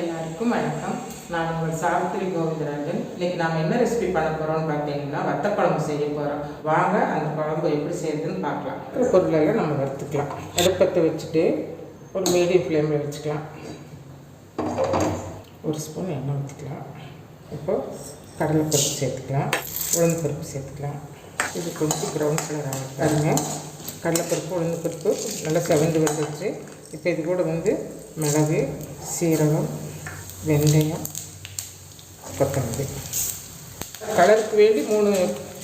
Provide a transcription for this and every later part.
எல்லாருக்கும் வணக்கம். நான் உங்கள் சாவித்திரி கோவிந்தராஜன். இன்னைக்கு நாம் என்ன ரெசிபி பண்ண போகிறோம்னு பார்த்தீங்கன்னா வத்தக்குழம்பு செய்ய போகிறோம். வாங்க அந்த குழம்பு எப்படி செய்யுதுன்னு பார்க்கலாம். பொருளெல்லாம் நம்ம வறுத்துக்கலாம். அடுப்பத்தை வச்சுட்டு ஒரு மீடியம் ஃப்ளேமில் வச்சுக்கலாம். ஒரு ஸ்பூன் எண்ணெய் ஊற்றிக்கலாம். இப்போ கடலைப்பருப்பு சேர்த்துக்கலாம், உளுந்து பருப்பு சேர்த்துக்கலாம். இது கொஞ்சம் ப்ரௌன் கலர் ஆகும் பாருங்க. கடலைப்பருப்பு உளுந்து பருப்பு நல்லா செவந்து வந்துச்சு. இப்போ இது கூட மிளகு, சீரகம், வெந்தயம், கொத்தமல்லி. கலருக்கு வேண்டி 3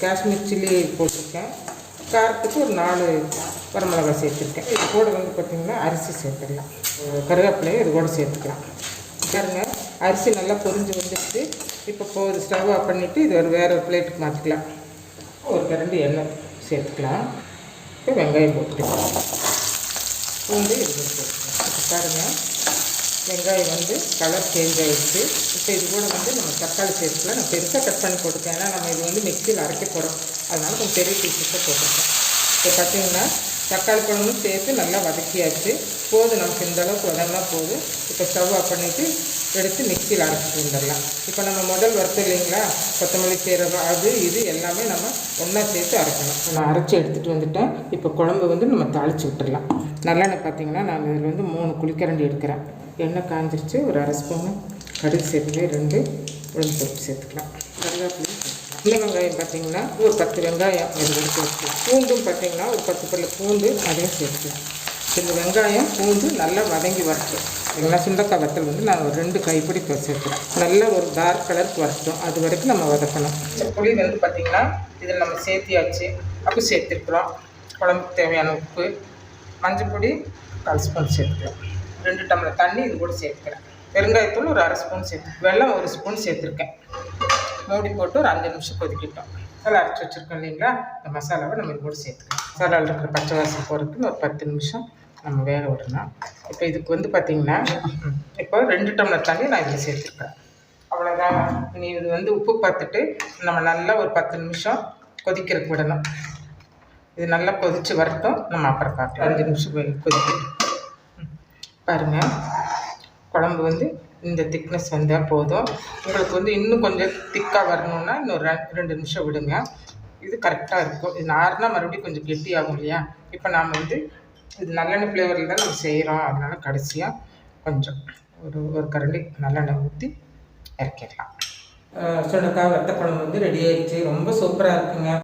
காஷ்மீர் சில்லி போட்டிருக்கேன். காரத்துக்கு ஒரு 4 வரமிளகாய் சேர்த்துருக்கேன். இது கூட பார்த்திங்கன்னா அரிசி சேர்த்துக்கலாம். கருவேப்பிலையை இது கூட சேர்த்துக்கலாம். பாருங்க, அரிசி நல்லா பொரிஞ்சு வந்துடுச்சு. இப்போ ஒரு ஸ்டவ் ஆஃப் பண்ணிவிட்டு இது வேறு ஒரு பிளேட்டுக்கு மாற்றிக்கலாம். ஒரு கரண்டி எண்ணெய் சேர்த்துக்கலாம். இப்போ வெங்காயம் போட்டுக்கலாம். பூண்டு இது சேர்த்துக்கலாம். இப்போ பாருங்கள், வெங்காயம் கலர் சேஞ்ச் ஆகிடுச்சு. இப்போ இது கூட நம்ம தக்காளி சேர்த்துக்கலாம். நான் பெருசாக கட் பண்ணி போட்டுருக்கேன். ஏன்னா நம்ம இது மிக்சியில் அரைக்க போகிறோம். அதனால் கொஞ்சம் பெரிய பீஸஸாக போட்டிருக்கேன். இப்போ பார்த்திங்கன்னா தக்காளி பழமும் சேர்த்து நல்லா வதக்கியாச்சு. போதும், நமக்கு இந்த அளவுக்கு வதங்கினா போதும். இப்போ ஸ்டவ் ஆஃப் பண்ணிவிட்டு எடுத்து மிக்சியில் அரைச்சிட்டு வந்துடலாம். இப்போ நம்ம முதல் வறுத்தோம் இல்லைங்களா, கொத்தமல்லி, சீரகம், அது இது எல்லாமே நம்ம ஒன்றா சேர்த்து அரைக்கணும். நான் அரைச்சி எடுத்துகிட்டு வந்துட்டேன். இப்போ குழம்பு நம்ம தாளித்து விட்டுடலாம். நல்லெண்ணெய் பார்த்திங்கன்னா நான் இதில் 3 குழிக்கரண்டி எடுக்கிறேன். எண்ணெய் காஞ்சிருச்சு. ஒரு அரை ஸ்பூனு கடுகு சேர்த்து 2 உளுந்து பருப்பு சேர்த்துக்கலாம். கருவேப்பிலையும் சேர்த்துக்கலாம். சின்ன வெங்காயம் பார்த்திங்கன்னா ஒரு 10 வெங்காயம் அது சேர்த்துக்கலாம். பூண்டும் பார்த்திங்கன்னா ஒரு 10 பல்லு பூண்டு அதையும் சேர்த்துக்கலாம். இந்த வெங்காயம் பூண்டு நல்லா வதங்கி வரட்டும். இல்லைங்களா, சுண்டக்காய் வத்தல் நான் ஒரு 2 கைப்பிடி சேர்த்துக்கிறேன். நல்லா ஒரு டார்க் கலருக்கு வரட்டும். அது வரைக்கும் நம்ம வதக்கணும். புளி பார்த்திங்கன்னா இதில் நம்ம சேர்த்தியாச்சு. உப்பு சேர்த்துருக்குறோம். குழம்புக்கு தேவையான உப்பு, மஞ்சள் பொடி 1/4 ஸ்பூன் சேர்த்துக்கலாம். 2 டம்ளர் தண்ணி இது கூட சேர்த்துக்கிறேன். பெருங்காயத்தூள் ஒரு 1/2 ஸ்பூன் வெல்லம் 1 ஸ்பூன் சேர்த்துருக்கேன். மூடி போட்டு ஒரு 5 நிமிஷம் கொதிக்கிட்டோம். மசாலா அரைச்சி வச்சுருக்கோம் இல்லைங்களா, இந்த மசாலாவை நம்ம இது கூட சேர்த்துக்கலாம். மசாலாவில் இருக்கிற பச்சை வாசம் போகிறதுக்கு ஒரு 10 நிமிஷம் நம்ம வேக விடணும். இப்போ இதுக்கு பார்த்திங்கன்னா இப்போ 2 டம்ளர் தண்ணி நான் இதில் சேர்த்துருக்கேன். அவ்வளோதான். நீ இது உப்பு பார்த்துட்டு நம்ம நல்லா ஒரு 10 நிமிஷம் கொதிக்கிறதுக்கு விடணும். இது நல்லா கொதித்து வரட்டும். நம்ம அப்புறம் பார்க்கலாம். 5 நிமிஷம் கொதிக்கட்டும். பாருங்கள், குழம்பு இந்த திக்னஸ் வந்தால் போதும். உங்களுக்கு இன்னும் கொஞ்சம் திக்காக வரணுன்னா இன்னொரு 2 நிமிஷம் விடுங்க. இது கரெக்டாக இருக்கும். இது நார்னா மறுபடியும் கொஞ்சம் கெட்டியாகும் இல்லையா. இப்போ நாம் இது நல்லெண்ணெய் ஃப்ளேவரில் தான் நம்ம செய்கிறோம். அதனால் கடைசியாக கொஞ்சம் ஒரு கரண்டி நல்லெண்ணெய் ஊற்றி இறக்கிடலாம். சுண்டக்காய் வத்த குழம்பு ரெடி ஆகிடுச்சு. ரொம்ப சூப்பராக இருக்குங்க.